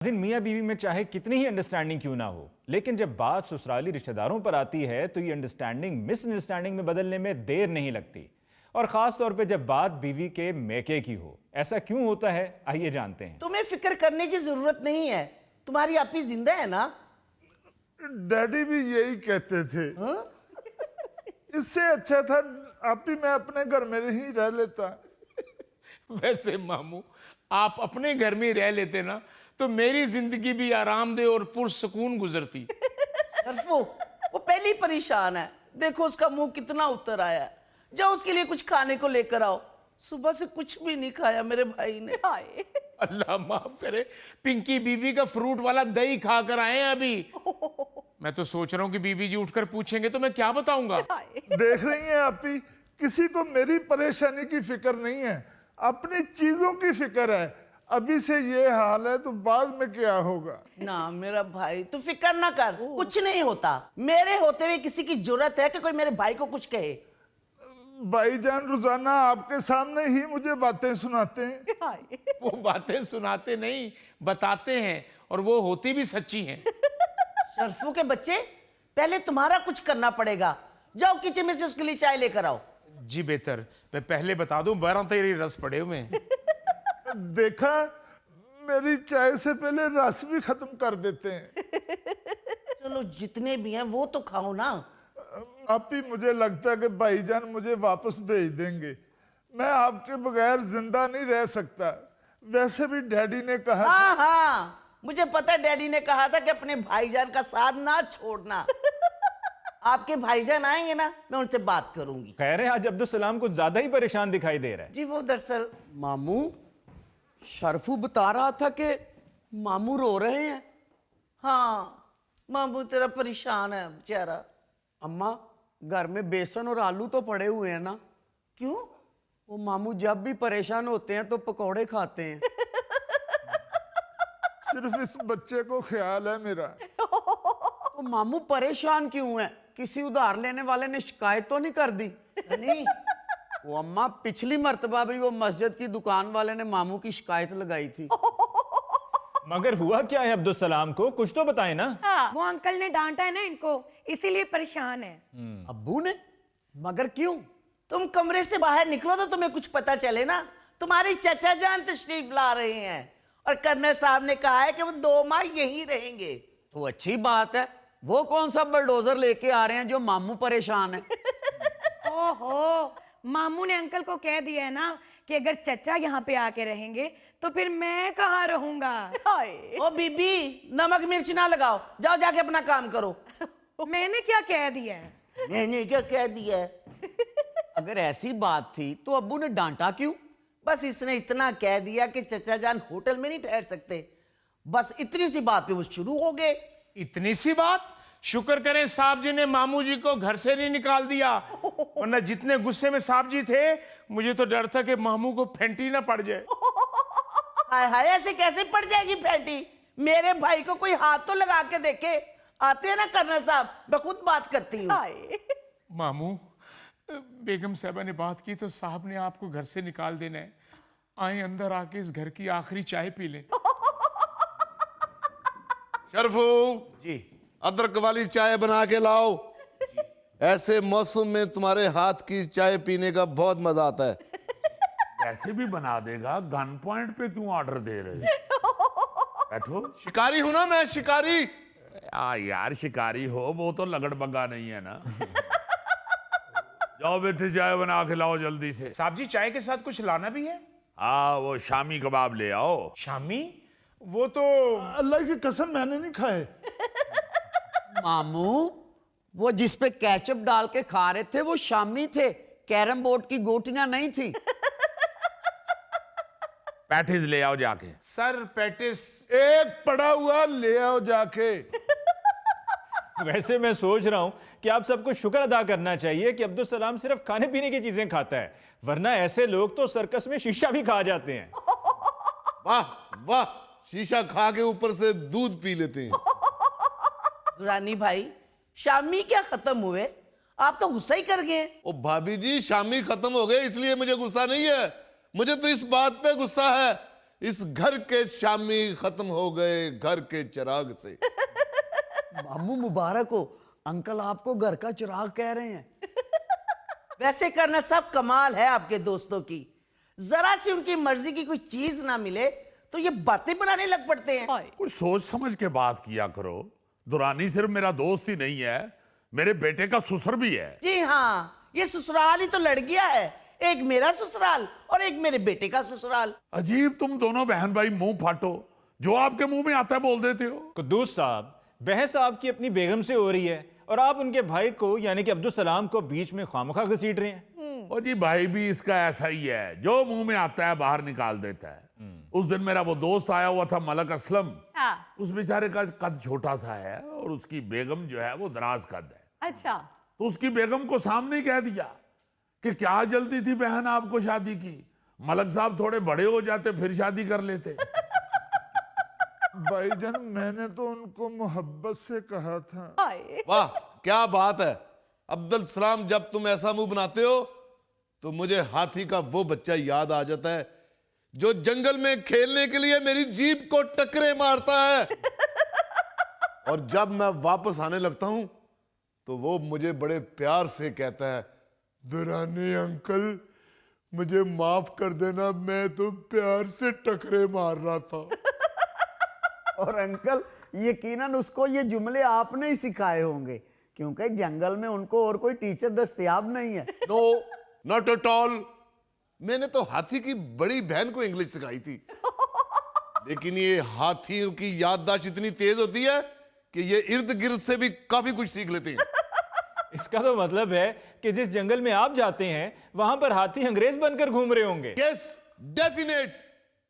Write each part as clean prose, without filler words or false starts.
मियाँ बीवी में चाहे कितनी ही अंडरस्टैंडिंग क्यों ना हो, लेकिन जब बात ससुराली रिश्तेदारों पर आती है तो ये अंडरस्टैंडिंग मिसअंडरस्टैंडिंग में बदलने में देर नहीं लगती। और खास तौर पे जब बात बीवी के मैके की हो। ऐसा क्यों होता है, आइए जानते हैं। तुम्हें फिक्र करने की जरूरत नहीं है, तुम्हारी आपी जिंदा है ना। डैडी भी यही कहते थे। इससे अच्छा था आप ही मैं अपने घर में ही रह लेता। वैसे मामू, आप अपने घर में रह लेते ना तो मेरी जिंदगी भी आरामदेह और पुरसकून गुजरती। शर्फू, वो पहले ही परेशान है, देखो उसका मुंह कितना उतर आया है। जाओ उसके लिए कुछ खाने को लेकर आओ, सुबह से कुछ भी नहीं खाया मेरे भाई ने। अल्लाह माफ करे, पिंकी बीबी का फ्रूट वाला दही खा कर आए हैं अभी। मैं तो सोच रहा हूँ कि बीबी जी उठकर पूछेंगे तो मैं क्या बताऊंगा। देख रही हैं आप ही, किसी को मेरी परेशानी की फिक्र नहीं है, अपनी चीजों की फिक्र है। अभी से ये हाल है तो बाद में क्या होगा। ना मेरा भाई, तू फिक्र ना कर, कुछ नहीं होता। मेरे होते हुए किसी की जरूरत है कि कोई मेरे भाई को कुछ कहे? भाईजान रोजाना आपके सामने ही मुझे बातें सुनाते हैं। वो बातें सुनाते नहीं, बताते हैं, और वो होती भी सच्ची हैं। शर्फू के बच्चे, पहले तुम्हारा कुछ करना पड़ेगा। जाओ किचन में से उसके लिए चाय लेकर आओ। जी बेहतर, मैं पहले बता दूं, 12 तेरी रस पड़े हुए हैं। देखा, मेरी चाय से पहले रस भी खत्म कर देते हैं। चलो जितने भी हैं वो तो खाओ ना। आप ही मुझे लगता है कि भाईजान मुझे वापस भेज देंगे। मैं आपके बगैर जिंदा नहीं रह सकता। वैसे भी डैडी ने कहा हाँ हाँ, मुझे पता है, डैडी ने कहा था कि अपने भाईजान का साथ ना छोड़ना। आपके भाईजान आएंगे ना, मैं उनसे बात करूंगी। खैर है, आज अब्दुल सलाम कुछ ज्यादा ही परेशान दिखाई दे रहा है। जी वो दरअसल मामू, शर्फू बता रहा था कि मामू रो रहे हैं। हाँ, मामू तेरा परेशान है बेचारा। अम्मा, घर में बेसन और आलू तो पड़े हुए हैं ना। क्यों? वो मामू जब भी परेशान होते हैं तो पकौड़े खाते हैं। सिर्फ इस बच्चे को ख्याल है मेरा। तो मामू परेशान क्यों है? किसी उधार लेने वाले ने शिकायत तो नहीं कर दी? नहीं। वो अम्मा, पिछली मर्तबा भी वो मस्जिद की दुकान वाले ने मामू की शिकायत लगाई थी। मगर हुआ क्या है अब्दुल सलाम को, कुछ तो बताए ना। हाँ, वो अंकल ने डांटा है ना इनको, इसीलिए परेशान है। अब्बू ने? मगर क्यों? तुम कमरे से बाहर निकलो तो तुम्हें कुछ पता चले ना। तुम्हारे चाचा जान तशरीफ ला रहे हैं और कर्नल साहब ने कहा है कि वो 2 माह यहीं रहेंगे। तो अच्छी बात है। वो कौन सा बुलडोजर लेके आ रहे हैं जो मामू परेशान है? ओहो, मामू ने अंकल को कह दिया है ना कि अगर चचा यहाँ पे आके रहेंगे तो फिर मैं कहाँ रहूंगा। ओ बीबी, नमक मिर्च ना लगाओ, जाओ जाके अपना काम करो। मैंने क्या कह दिया है? मैंने क्या कह दिया है? अगर ऐसी बात थी तो अब्बू ने डांटा क्यों? बस इसने इतना कह दिया कि चचा जान होटल में नहीं ठहर सकते। बस इतनी सी बात पे वो शुरू हो गए। इतनी सी बात? शुक्र करें साहब जी ने मामू जी को घर से नहीं निकाल दिया, वरना जितने गुस्से में साहब जी थे, मुझे तो डर था कि मामू को फेंटी ना पड़ जाए। हाय हाय, ऐसे कैसे पड़ जाएगी फैटी? मेरे भाई को कोई हाथ तो लगा के देखे। आते हैं ना कर्नल साहब, मैं खुद बात करती हूँ। मामू, बेगम साहबा ने बात की तो साहब ने आपको घर से निकाल देना है। आए अंदर आके इस घर की आखिरी चाय पी लें। शर्फू जी। अदरक वाली चाय बना के लाओ। ऐसे मौसम में तुम्हारे हाथ की चाय पीने का बहुत मजा आता है। ऐसे भी बना देगा, गन पॉइंट पे क्यों ऑर्डर दे रहे? बैठो। शिकारी हूं ना मैं, शिकारी। यार शिकारी हो, वो तो लगड़ बग्गा नहीं है ना। जाओ बेटे, चाय बना के लाओ जल्दी से। साहब जी, चाय के साथ कुछ लाना भी है? हाँ, वो शामी कबाब ले आओ। शामी? वो तो अल्लाह की कसम मैंने नहीं खाए। मामू, वो जिस पे केचप डाल के खा रहे थे वो शामी थे, कैरम बोर्ड की गोटियां नहीं थी। पैटिस ले आओ जाके। सर, पेटिस एक पड़ा हुआ ले आओ जाके। वैसे मैं सोच रहा हूं कि आप सबको शुक्र अदा करना चाहिए कि अब्दुल सलाम सिर्फ खाने पीने की चीजें खाता है, वरना ऐसे लोग तो सर्कस में शीशा भी खा जाते हैं। वाह वाह, शीशा खा के ऊपर से दूध पी लेते हैं। दुरानी भाई, शामी क्या खत्म हुए? आप तो गुस्सा ही कर गए। ओ भाभी जी, शामी खत्म हो गए इसलिए मुझे गुस्सा नहीं है। मुझे तो इस बात पे गुस्सा है इस घर के शामी खत्म हो गए घर के चिराग से। मामू मुबारक हो, अंकल आपको घर का चिराग कह रहे हैं। वैसे करना सब कमाल है आपके दोस्तों की। जरा सी उनकी मर्जी की कोई चीज ना मिले तो ये बातें बनाने लग पड़ते हैं। कुछ सोच समझ के बात किया करो। दुरानी सिर्फ मेरा दोस्त ही नहीं है, मेरे बेटे का ससुर भी है। जी हाँ, ये ससुराल ही तो लड़ गया है, एक मेरा ससुराल और एक मेरे बेटे का ससुराल। अजीब, तुम दोनों बहन भाई मुंह फाटो, जो आपके मुंह में आता है बोल देते हो। कुद्दूस साहब, बहस आपकी अपनी बेगम से हो रही है और आप उनके भाई को यानी कि अब्दुल सलाम को बीच में खामखा घसीट रहे हैं। और जी भाई भी इसका ऐसा ही है, जो मुंह में आता है बाहर निकाल देता है। उस दिन मेरा वो दोस्त आया हुआ था मलक असलम, उस बेचारे का कद छोटा सा है और उसकी बेगम जो है वो दराज कद है। अच्छा, तो उसकी बेगम को सामने ही कह दिया कि क्या जल्दी थी बहन आपको शादी की, मलक साहब थोड़े बड़े हो जाते फिर शादी कर लेते। भाईजान मैंने तो उनको मोहब्बत से कहा था। वाह क्या बात है अब्दुल सलाम, जब तुम ऐसा मुंह बनाते हो तो मुझे हाथी का वो बच्चा याद आ जाता है जो जंगल में खेलने के लिए मेरी जीप को टकरे मारता है और जब मैं वापस आने लगता हूं तो वो मुझे बड़े प्यार से कहता है, दुरानी अंकल मुझे माफ कर देना, मैं तो प्यार से टकरे मार रहा था। और अंकल यकीनन उसको ये जुमले आपने ही सिखाए होंगे, क्योंकि जंगल में उनको और कोई टीचर दस्तयाब नहीं है। नो नॉट एट ऑल, मैंने तो हाथी की बड़ी बहन को इंग्लिश सिखाई थी, लेकिन ये हाथियों की याददाश्त इतनी तेज होती है कि ये इर्द गिर्द से भी काफी कुछ सीख लेते हैं। इसका तो मतलब है कि जिस जंगल में आप जाते हैं वहां पर हाथी अंग्रेज बनकर घूम रहे होंगे। Yes definite.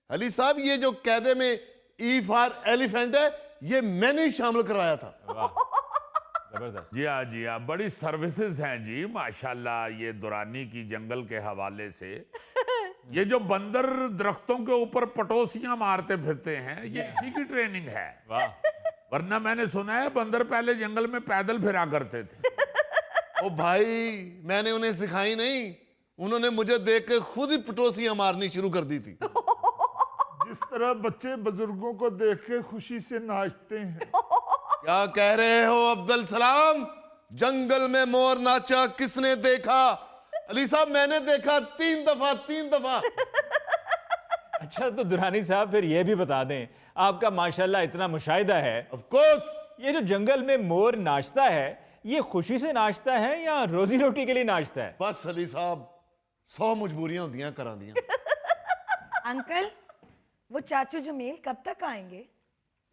अली साहब ये जो कैदे में ई फॉर एलिफेंट है ये मैंने ही शामिल कराया था। जबरदस्त। जी हाँ, बड़ी सर्विसेज हैं जी माशाल्लाह ये दुरानी की जंगल के हवाले से। ये जो बंदर दरख्तों के ऊपर पटोसियां मारते फिरते हैं ये इसी की ट्रेनिंग है। वाह, वरना मैंने सुना है बंदर पहले जंगल में पैदल फिरा करते थे। ओ भाई मैंने उन्हें सिखाई नहीं, उन्होंने मुझे देख के खुद ही पटोसियां मारनी शुरू कर दी थी। जिस तरह बच्चे बुजुर्गों को देख के खुशी से नाचते हैं। क्या कह रहे हो अब्दुल सलाम? जंगल में मोर नाचा किसने देखा? अली साहब मैंने देखा 3 दफा। अच्छा तो दुरानी साहब फिर ये भी बता दें, आपका माशाल्लाह इतना मुशाहिदा है, ऑफ कोर्स। ये जो जंगल में मोर नाचता है ये खुशी से नाचता है या रोजी रोटी के लिए नाचता है? बस अली साहब 100 मजबूरियां होंदियां करा दियां। अंकल, वो चाचू जमील कब तक आएंगे?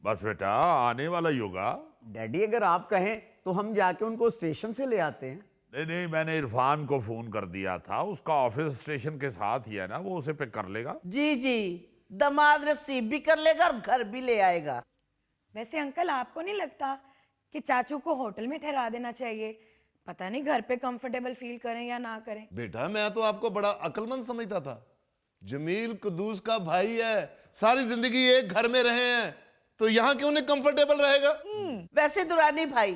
बस बेटा आने वाला ही होगा। डैडी अगर आप कहें तो हम जाके उनको स्टेशन से ले आते हैं। नहीं, मैंने इरफान को फोन कर दिया था, उसका ऑफिस स्टेशन के साथ ही है ना, वो उसे पिक कर लेगा। जी, दामाद रिसीव भी कर लेगा और घर भी ले आएगा। वैसे अंकल आपको नहीं लगता कि चाचू को होटल में ठहरा देना चाहिए? पता नहीं घर पे कंफर्टेबल फील करें या ना करें। बेटा मैं तो आपको बड़ा अक्लमंद समझता था। जमील कुद्दूस का भाई है, सारी जिंदगी एक घर में रहे हैं, तो यहाँ क्यों नहीं कंफर्टेबल रहेगा? वैसे दुरानी भाई,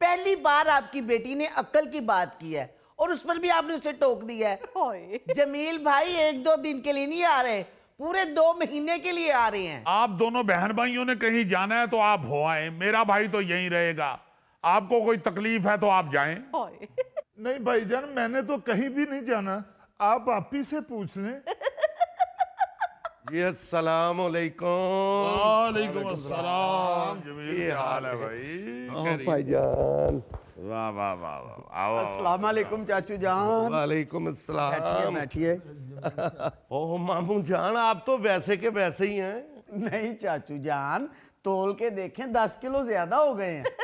पहली बार आपकी बेटी ने अक्ल की बात की है और उस पर भी आपने उसे टोक दिया है। जमील भाई 1-2 दिन के लिए नहीं आ रहे, पूरे 2 महीने के लिए आ रहे हैं। आप दोनों बहन भाइयों ने कहीं जाना है तो आप हो आए, मेरा भाई तो यहीं रहेगा। आपको कोई तकलीफ है तो आप जाएं। नहीं भाईजान मैंने तो कहीं भी नहीं जाना, आप ही से पूछ लें। जी अस्सलाम वालेकुम। वालेकुम अस्सलाम। जमील क्या हाल है भाई? भाईजान। वाह वाह वाह वाह। आओ अस्सलाम वालेकुम चाचू जान। वालेकुम अस्सलाम। बैठिए। ओह मामू जान आप तो वैसे के वैसे ही हैं। नहीं चाचू जान, तोल के देखें 10 किलो ज्यादा हो गए हैं।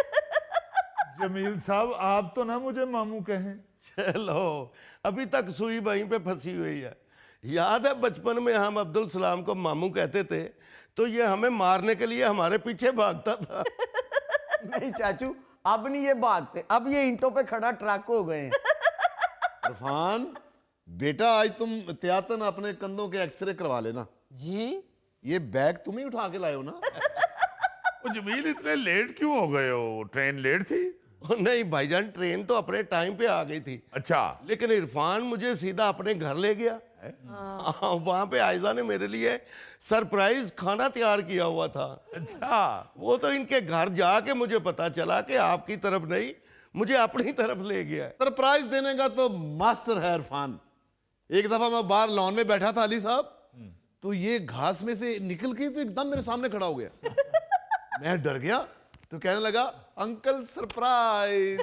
जमील साहब आप तो ना मुझे मामू कहें। चलो अभी तक सुई वहीं पे फंसी हुई है। याद है बचपन में हम अब्दुल सलाम को मामू कहते थे तो ये हमें मारने के लिए हमारे पीछे भागता था। नहीं चाचू, अब नहीं ये भागते, अब ये ईंटों पे खड़ा ट्रक हो गए हैं। इरफान बेटा आज तुम एहतियातन अपने कंधों के एक्सरे करवा लेना। जी ये बैग तुम ही उठा के लाए हो ना? वो जमील इतने लेट क्यों हो गए हो? ट्रेन लेट थी? नहीं भाईजान ट्रेन तो अपने टाइम पे आ गई थी। अच्छा। लेकिन इरफान मुझे सीधा अपने घर ले गया। है। हाँ, वहां पे आयजा ने मेरे लिए सरप्राइज खाना तैयार किया हुआ था। अच्छा, वो तो इनके घर जाके मुझे पता चला कि आपकी तरफ नहीं, मुझे अपनी तरफ ले गया है। सरप्राइज देने का तो मास्टर है इरफान। एक दफा मैं बाहर लॉन में बैठा था अली साहब, तो ये घास में से निकल के तो एकदम मेरे सामने खड़ा हो गया। मैं डर गया तो कहने लगा, uncle surprise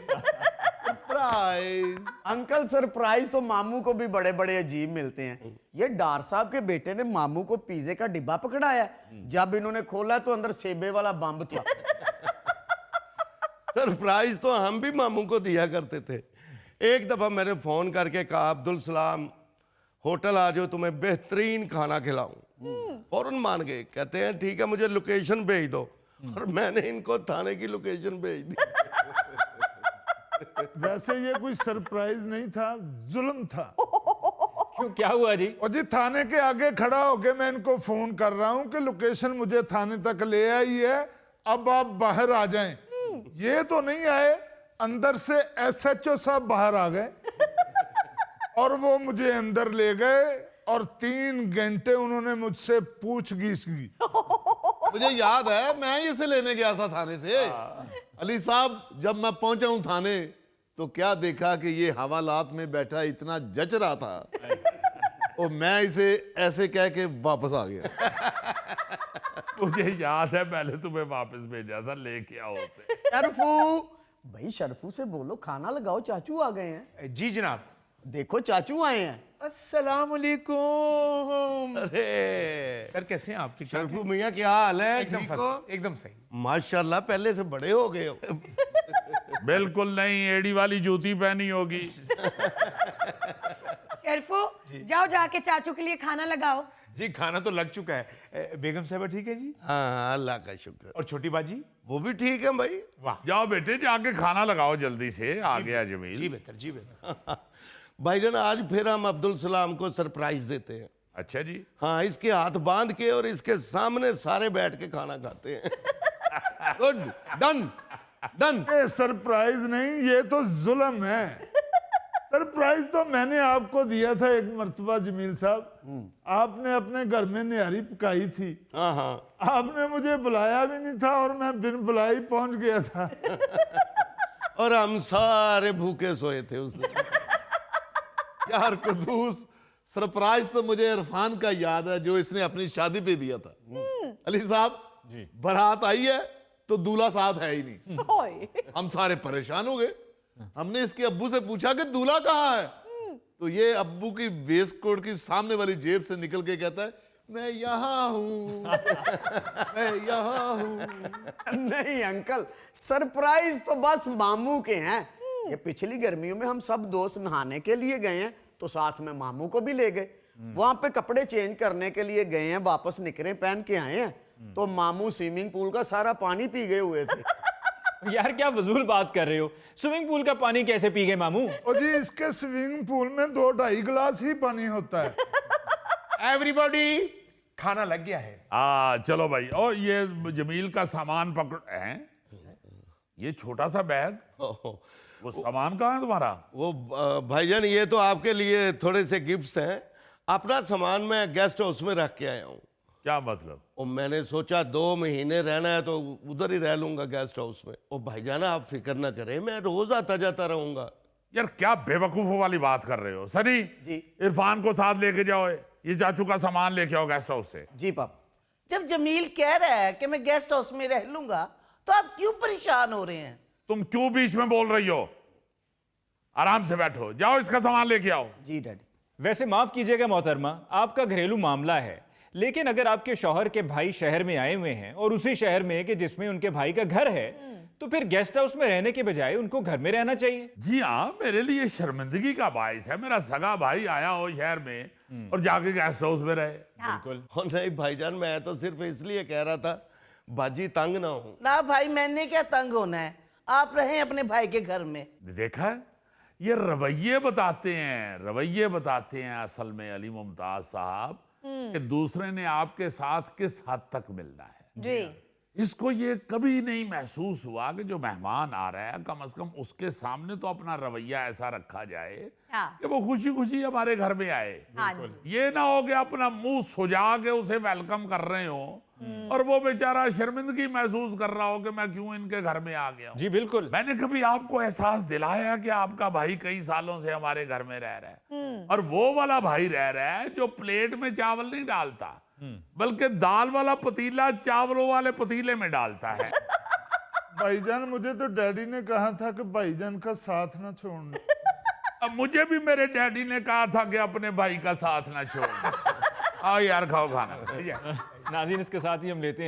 surprise. Uncle surprise तो मामू को भी बड़े बड़े अजीब मिलते हैं। ये डार साहब के बेटे ने मामू को पिज्जे का डिब्बा पकड़ाया, जब इन्होंने खोला तो अंदर सेबे वाला बम्ब था। सरप्राइज तो हम भी मामू को दिया करते थे। एक दफा मैंने फोन करके कहा, अब्दुल सलाम होटल आ जाओ, तुम्हें बेहतरीन खाना खिलाऊं। फौरन मान गए, कहते हैं ठीक है मुझे लोकेशन भेज दो, और मैंने इनको थाने की लोकेशन भेज दी। वैसे ये कोई सरप्राइज नहीं था, जुल्म था। क्यों, क्या हुआ जी? और जी थाने के आगे खड़ा होके मैं इनको फोन कर रहा हूं कि लोकेशन मुझे थाने तक ले आई है, अब आप बाहर आ जाएं। ये तो नहीं आए, अंदर से SHO साहब बाहर आ गए और वो मुझे अंदर ले गए और 3 घंटे उन्होंने मुझसे पूछगिछ की। मुझे याद है मैं इसे लेने गया था थाने से। अली साहब, जब मैं पहुंचा हूं थाने तो क्या देखा कि ये हवालात में बैठा इतना जच रहा था, और मैं इसे ऐसे कह के वापस आ गया। मुझे याद है मैंने तुम्हें वापस भेजा था, लेके आओ उसे। शरफू, भाई शरफू से बोलो खाना लगाओ, चाचू आ गए हैं। जी जनाब। देखो चाचू आए हैं। अस्सलाम वालेकुम। अरे सर कैसे हैं आप? ठीक ठाक शरफू मियाँ क्या हाल है? हैं? एकदम ठीक हो? फर्स्ट, एकदम सही। माशाल्लाह पहले से बड़े हो गए हो। बिल्कुल नहीं, एड़ी वाली जूती पहनी होगी। शरफू, जाओ जाके चाचू के लिए खाना लगाओ। जी खाना तो लग चुका है। बेगम साहबा ठीक है जी? हाँ अल्लाह का शुक्र। और छोटी बाजी? वो भी ठीक है भाई। वाह, जाओ बेटे जाके खाना लगाओ जल्दी से, आ गया जी जमील। बेहतर, जी बेहतर। भाईजान आज फिर हम अब्दुल सलाम को सरप्राइज देते हैं। अच्छा जी, हाँ, इसके हाथ बांध के और इसके सामने सारे बैठ के खाना खाते हैं। Good, done done. ये सरप्राइज नहीं, ये तो जुल्म है। सरप्राइज तो मैंने आपको दिया था एक मर्तबा जमील साहब, आपने अपने घर में निहारी पकाई थी। हाँ हाँ, आपने मुझे बुलाया भी नहीं था और मैं बिन बुलाए ही पहुंच गया था। और हम सारे भूखे सोए थे उस दिन। यार कुदूस, सरप्राइज तो मुझे इरफान का याद है जो इसने अपनी शादी पे दिया था। अली साहब, बारात आई है तो दूल्हा साथ है ही नहीं। हम सारे परेशान हो गए। हमने इसके अब्बू से पूछा कि दूल्हा कहाँ है, तो ये अब्बू की वेस्ट कोट की सामने वाली जेब से निकल के कहता है, मैं यहाँ हूँ, मैं यहाँ हूँ। नहीं अंकल, सरप्राइज तो बस मामू के हैं। ये पिछली गर्मियों में हम सब दोस्त नहाने के लिए गए हैं, तो साथ में मामू को भी ले गए। वहां पे कपड़े चेंज करने के लिए गए हैं, वापस निकरे पहन के आए हैं, तो मामू स्विमिंग पूल का सारा पानी पी गए हुए थे। यार क्या फजूल बात कर रहे हो, स्विमिंग पूल का पानी कैसे पी गए मामू? और जी इसके स्विमिंग पूल में 2-2.5 गिलास ही पानी होता है। एवरीबॉडी, खाना लग गया है। चलो भाई। और ये जमील का सामान पकड़ है, ये छोटा सा बैग, वो सामान कहाँ है तुम्हारा? वो भाईजान ये तो आपके लिए थोड़े से गिफ्ट्स हैं। अपना सामान मैं गेस्ट हाउस में रख के आया हूँ। क्या मतलब? और मैंने सोचा 2 महीने रहना है तो उधर ही रह लूंगा गेस्ट हाउस में। और भाईजान आप फिक्र ना करें, मैं रोज आता जाता रहूंगा। यार क्या बेवकूफों वाली बात कर रहे हो। सनी जी। इरफान को साथ लेके जाओ, ये चाचू का सामान लेके आओ गेस्ट हाउस से। जी पापा। जब जमील कह रहा है कि मैं गेस्ट हाउस में रह लूंगा, तो आप क्यों परेशान हो रहे हैं? तुम क्यों बीच में बोल रही हो? आराम से बैठो, जाओ इसका सामान लेके आओ। जी डैडी। वैसे माफ कीजिएगा मोहतरमा, आपका घरेलू मामला है, लेकिन अगर आपके शौहर के भाई शहर में आए हुए हैं और उसी शहर में कि जिसमें उनके भाई का घर है, तो फिर गेस्ट हाउस में रहने के बजाय उनको घर में रहना चाहिए। जी हाँ, मेरे लिए शर्मिंदगी का बाइस है मेरा सगा भाई आया हो शहर में और जाके गेस्ट हाउस में रहे। बिल्कुल। और नहीं भाईजान, मैं तो सिर्फ इसलिए कह रहा था बाजी तंग ना हो। ना भाई, मैंने क्या तंग होना है, आप रहें अपने भाई के घर में। देखा है, ये रवैये बताते हैं, रवैये बताते हैं असल में अली मुमताज साहब कि दूसरे ने आपके साथ किस हद तक मिलना है। जी। इसको ये कभी नहीं महसूस हुआ कि जो मेहमान आ रहा है कम से कम उसके सामने तो अपना रवैया ऐसा रखा जाए कि वो खुशी खुशी हमारे घर में आए। ये ना हो कि अपना मुंह सुजा के उसे वेलकम कर रहे हो और वो बेचारा शर्मिंदगी महसूस कर रहा हो कि मैं क्यों इनके घर में आ गया हूं। जी बिल्कुल। मैंने कभी आपको एहसास दिलाया कि आपका भाई कई सालों से हमारे घर में रह रहा है और वो वाला भाई रह रहा है जो प्लेट में चावल नहीं डालता बल्कि दाल वाला पतीला चावलों वाले पतीले में डालता है। भाईजान मुझे तो डैडी ने कहा था कि भाईजान का साथ ना छोड़ना। अब मुझे भी मेरे डैडी ने कहा था कि अपने भाई का साथ ना छोड़। आओ यार खाओ खाना। नाज़रीन, इसके साथ ही हम लेते हैं